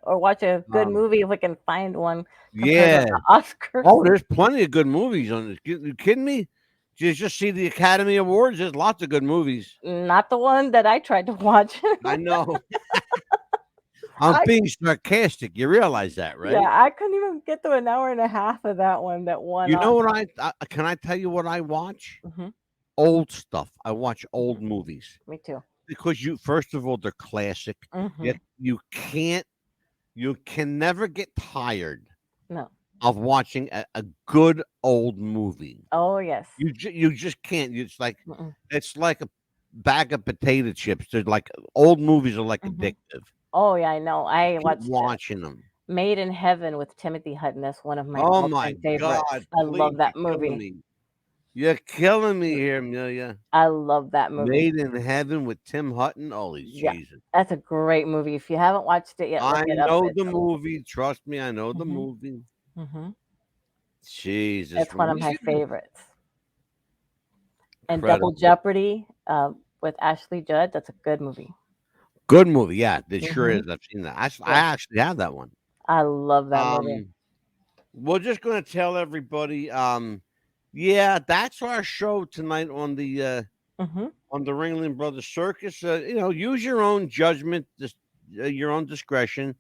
Or watch a good Um, movie if we can find one compared to yeah. the Oscars. Oh, there's plenty of good movies on this. You kidding me? Just see the Academy Awards. There's lots of good movies. Not the one that I tried to watch. I know. I'm I being sarcastic. You realize that, Yeah, right? I couldn't even get through an hour and a half of that one. That one You know Oscar. what I can I tell you what I watch? Hmm. Old stuff. I watch old movies Me too. because you first of all they're classic. Hmm. Yet you can never get tired No. of watching a good old movie. Oh yes. You just can't. Mm-mm. It's like a bag of potato chips. They're like old movies are like Hmm. addictive. Oh yeah, I know. I Keep watched watching them. Made in Heaven with Timothy Hutton. That's one of my Oh my all-time favorites. God! I Please, love that you're killing movie. me. You're killing me here, Amelia. I love that movie. Made in Heaven with Tim Hutton. Holy Yeah, Jesus! that's a great movie. If you haven't watched it yet, look I it up. know It's the movie. Trust me, I know the hmm movie. hmm Jesus, it's one of we my should do favorites. And Double incredible. Jeopardy with Ashley Judd. That's a good movie. Good movie. Yeah, it sure Hmm. is. I've seen that. I Yeah, actually have that one. I love that movie. Um, we're just gonna tell everybody. Yeah, that's our show tonight Hmm. on the Ringling Brothers Circus. Use your own judgment, your own discretion.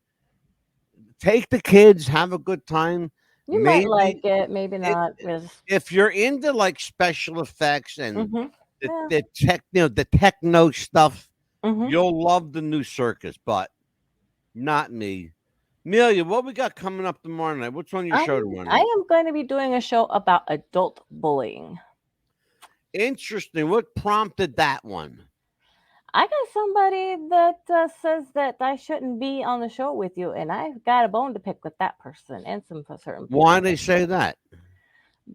Take the kids, have a good time. You might like Maybe it, maybe it, not. It's, if you're into like special effects and hmm Yeah. the techno stuff, Hmm. you'll love the new circus. But not me. Amelia, what we got coming up tomorrow night? What's on your show tomorrow I night? am going to be doing a show about adult bullying. Interesting. What prompted that one? I got somebody that says that I shouldn't be on the show with you, and I've got a bone to pick with that person and some certain Why people they say that?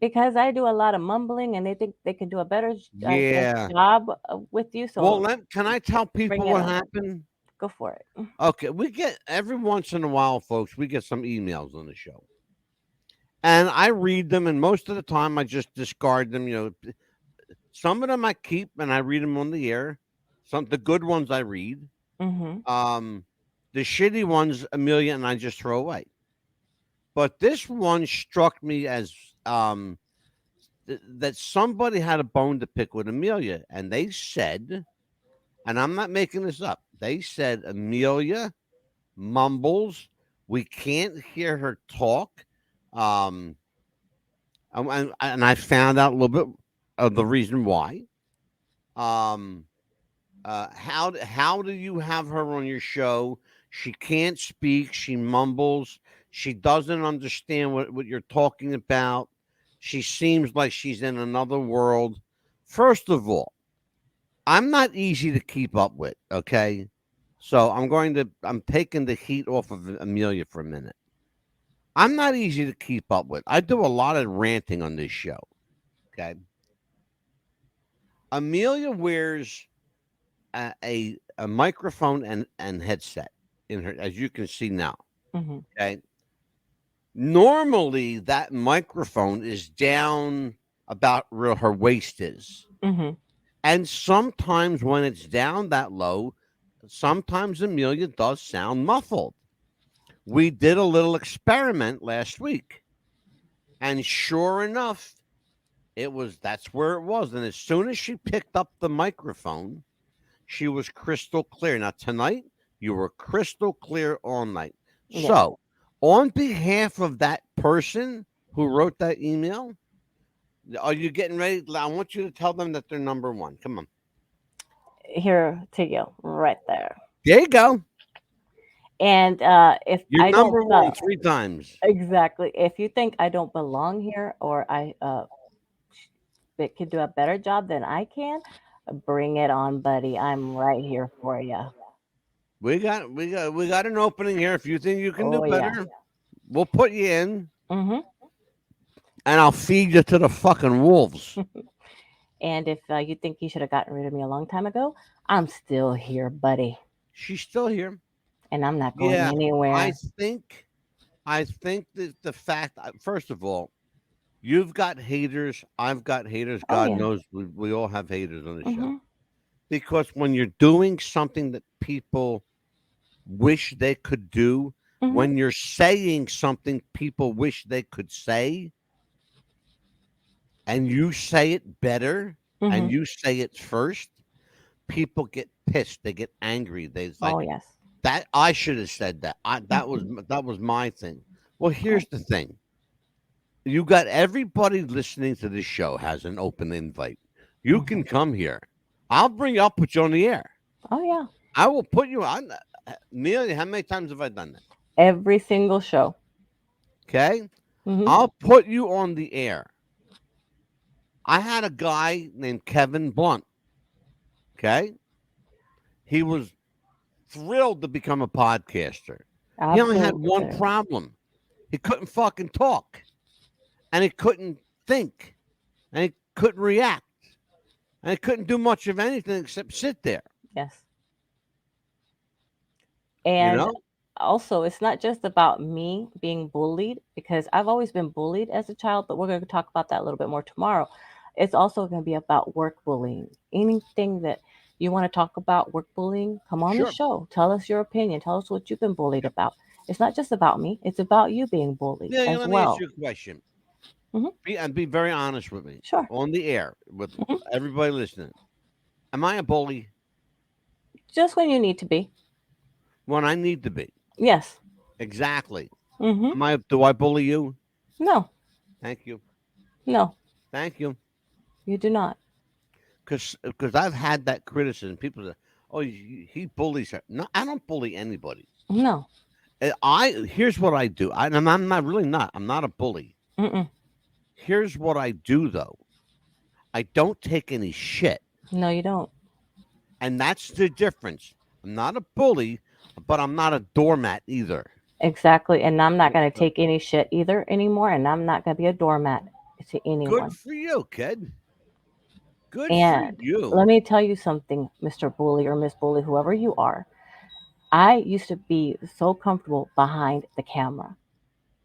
because I do a lot of mumbling, and they think they can do a better, I guess, Yeah. job with you. Well, So can I tell bring people it what on. happened? Go for it. Okay, we get every once in a while, folks, we get some emails on the show. And I read them, and most of the time I just discard them. Some of them I keep and I read them on the air. The good ones I read. Hmm. Um, the shitty ones, Amelia and I just throw away. But this one struck me as that somebody had a bone to pick with Amelia, and they said and I'm not making this up. They said Amelia mumbles. We can't hear her talk. Um, and I found out a little bit of the reason why. Um, how do you have her on your show? She can't speak. She mumbles. She doesn't understand what you're talking about. She seems like she's in another world. First of all, I'm not easy to keep up with. Okay, so I'm taking the heat off of Amelia for a minute. I'm not easy to keep up with. I do a lot of ranting on this show. Okay, Amelia wears a microphone and headset in her, as you can see now. Mm-hmm. Okay. Normally, that microphone is down about where her waist is. Mm-hmm. And sometimes when it's down that low, sometimes Amelia does sound muffled. We did a little experiment last week. And sure enough, that's where it was. And as soon as she picked up the microphone, she was crystal clear. Now, tonight, you were crystal clear all night. Yes. So, on behalf of that person who wrote that email, are you getting ready? I want you to tell them that they're number one. Come on. Here to you, right there. There you go. And if You're I don't number one 3 times. exactly, if you think I don't belong here or I it could do a better job than I can, bring it on, buddy. I'm right here for you. We got an opening here. If you think you can do Oh yeah. better, we'll put you in, Mm-hmm. and I'll feed you to the fucking wolves. And if you think you should have gotten rid of me a long time ago, I'm still here, buddy, She's still here. and I'm not going Yeah, I anywhere. think I think that the fact, first of all, you've got haters. I've got haters. Oh God yeah. knows we all have haters on the show. Mm-hmm. Because when you're doing something that people wish they could do, Mm-hmm. when you're saying something people wish they could say, and you say it better Mm-hmm. and you say it first, people get pissed. They get angry. They're Oh like, yes. that I should have said that. That was my thing. Well, here's the thing. You got everybody listening to this show has an open invite. You Mm-hmm. can come here. I'll bring you up, put you on the air. Oh yeah. I will put you on. Neil, how many times have I done that? Every single show. Okay. Mm-hmm. I'll put you on the air. I had a guy named Kevin Blunt. Okay. He was thrilled to become a podcaster. He only had one Absolutely. problem. He couldn't fucking talk. And he couldn't think. And he couldn't react. And he couldn't do much of anything except sit there. Yes. You And know? also, it's not just about me being bullied because I've always been bullied as a child, but we're going to talk about that a little bit more tomorrow. It's also going to be about work bullying. Anything that you want to talk about work bullying, come on the Sure. show. Tell us your opinion. Tell us what you've been bullied about. It's not just about me, it's about you being bullied Yeah, as let me ask well. you a question. Hmm. Be very honest with me. Sure. On the air with Hmm. everybody listening. Am I a bully? Just when you need to be. When I need to be. Yes. Exactly. Hmm. Do I bully you? No, Thank you. no, Thank you. you do not. Because I've had that criticism. People say, "Oh, he bullies her." No, I don't bully anybody. No. Here's what I do. I'm not really not. I'm not a bully. Mm-mm. Here's what I do though. I don't take any shit, No, you don't. and that's the difference. I'm not a bully, but I'm not a doormat either. Exactly. And I'm not going to take any shit either anymore. And I'm not going to be a doormat to Good anyone. for you, kid. Good for And let you. me tell you something, Mr. Bully or Miss Bully, whoever you are. I used to be so comfortable behind the camera.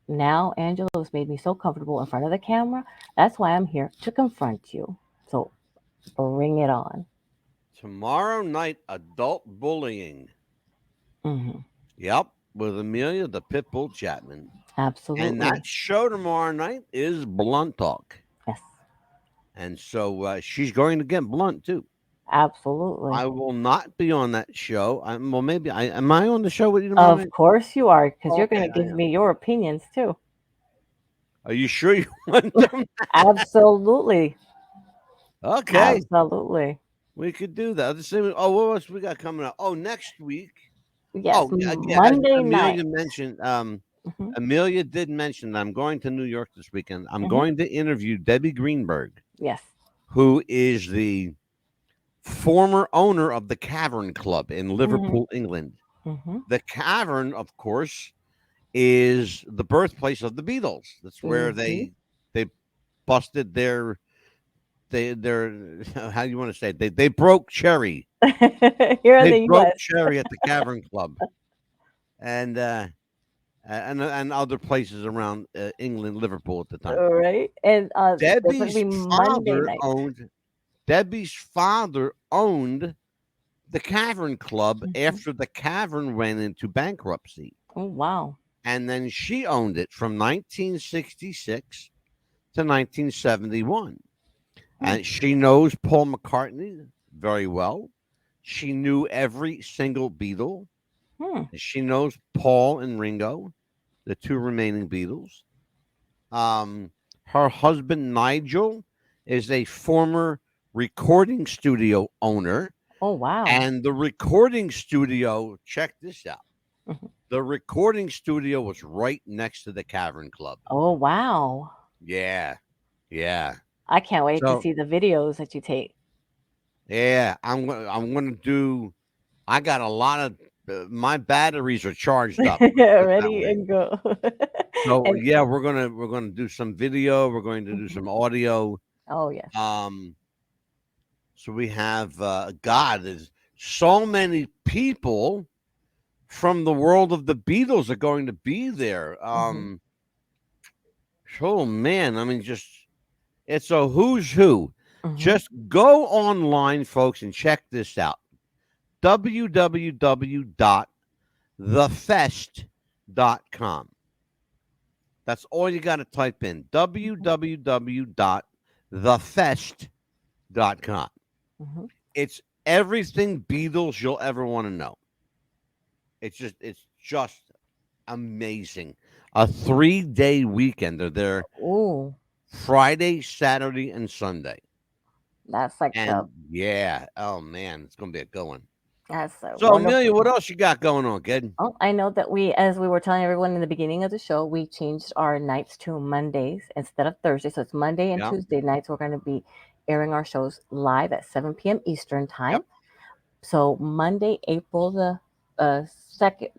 Now, Angela has made me so comfortable in front of the camera. That's why I'm here to confront you. So bring it on. Tomorrow night, adult bullying. Hmm. Yep, with Amelia the Pitbull Chapman. And Absolutely. that show tomorrow night is Blunt Talk. Yes. And so she's going to get blunt too. Absolutely. I will not be on that show. Well, maybe I am. I on the show with you tomorrow Of night? course you are, because you're Okay, going to I give am. me your opinions too. Are you sure you want them? Absolutely. Okay, Absolutely. we could do that. Let's see. Oh, what else we got coming up? Oh, next week. Yes, Oh, yeah, yeah. Monday night. Amelia mentioned. Hmm. Amelia did mention that I'm going to New York this weekend. I'm Hmm. going to interview Debbie Greenberg, Yes. who is the former owner of the Cavern Club in Hmm. Liverpool, England. Hmm. The Cavern, of course, is the birthplace of the Beatles. That's where Hmm. they busted their how do you want to say it? They broke cherry. Here in They the broke U.S. cherry at the Cavern Club and and other places around England, Liverpool at the time. All right, and that's going to Debbie's be Monday father night. owned Debbie's father owned the Cavern Club Hmm. after the Cavern went into bankruptcy. Oh wow. And then she owned it from 1966 to 1971. Hmm. And she knows Paul McCartney very well. She knew every single Beatle. Hmm. She knows Paul and Ringo, the two remaining Beatles. Her husband, Nigel, is a former recording studio owner. Oh wow. And the recording studio, check this out. Mhm. The recording studio was right next to the Cavern Club. Oh wow. Yeah. Yeah. I can't wait to So, see the videos that you take. yeah, I'm gonna do. I got a lot of my batteries are charged up. Let's put it that Ready way. and go. So And yeah, we're gonna do some video. We're going to do mhm. some audio. Oh yes. Um, so we have God. There's so many people from the world of the Beatles are going to be there. Hmm. Oh man, I mean, just it's a who's who. Hmm. Just go online, folks, and check this out. www.thefest.com. That's all you got to type in. www.thefest.com. Hmm. It's everything Beatles you'll ever want to know. It's just amazing. A 3-day weekend. They're there Ooh, Friday, Saturday, and Sunday. that's like And yeah, oh man, it's gonna be a good one. that's a So wonderful Amelia, what time. else you got going on, kid? Oh, I know that as we were telling everyone in the beginning of the show, we changed our nights to Mondays instead of Thursday. So it's Monday and Yeah. Tuesday nights. We're going to be airing our shows live at 7 p.m. Eastern time. Yep. So Monday, April the 2nd,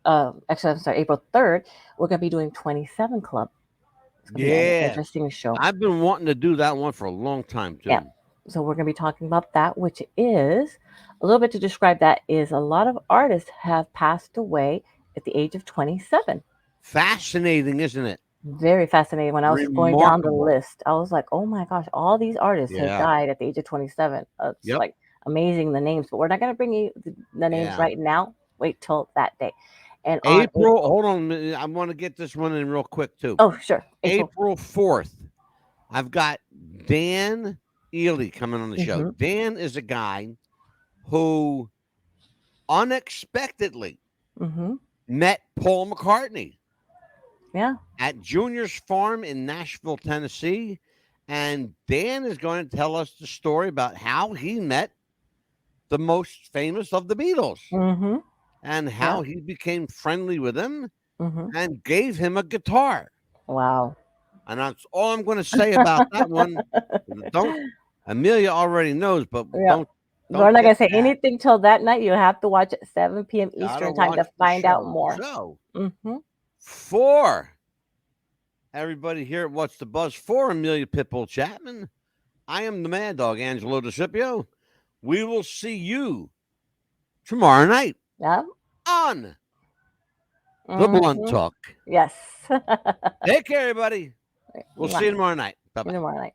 actually, I'm sorry, April 3rd, we're going to be doing 27 Club. It's going to be an Yeah. interesting show. I've been wanting to do that one for a long time Yeah. too. So we're going to be talking about that, which is a little bit to describe that is a lot of artists have passed away at the age of 27. Fascinating, isn't it? Very fascinating. When I was going down the Remarkable. list, I was like, oh my gosh, all these artists have Yeah. died at the age of 27. It's Yep. like amazing the names, but we're not going to bring you the names Yeah. right now. Wait till that day. And on April, hold on a minute. I want to get this one in real quick too. oh, sure, April. April 4th, I've got Dan Ely coming on the show. Hmm. Dan is a guy who unexpectedly Hmm. met Paul McCartney Yeah. at Junior's Farm in Nashville, Tennessee. And Dan is going to tell us the story about how he met the most famous of the Beatles Hmm. and Yeah. how he became friendly with him Hmm. and gave him a guitar. Wow. And that's all I'm going to say about that one. Don't Amelia already knows, but Yeah. We're don't not get going to say that. anything till that night. You have to watch at 7 p.m. Gotta Eastern time watch to the find out show. more. So Hmm. for everybody here at What's the Buzz, for Amelia Pitbull Chapman, I am the Mad Dog, Angelo DeCipio. We will see you tomorrow night Yeah. on the Blunt Hmm. Talk. Yes. Take care, everybody. We'll see you tomorrow night. Bye bye. Tomorrow night.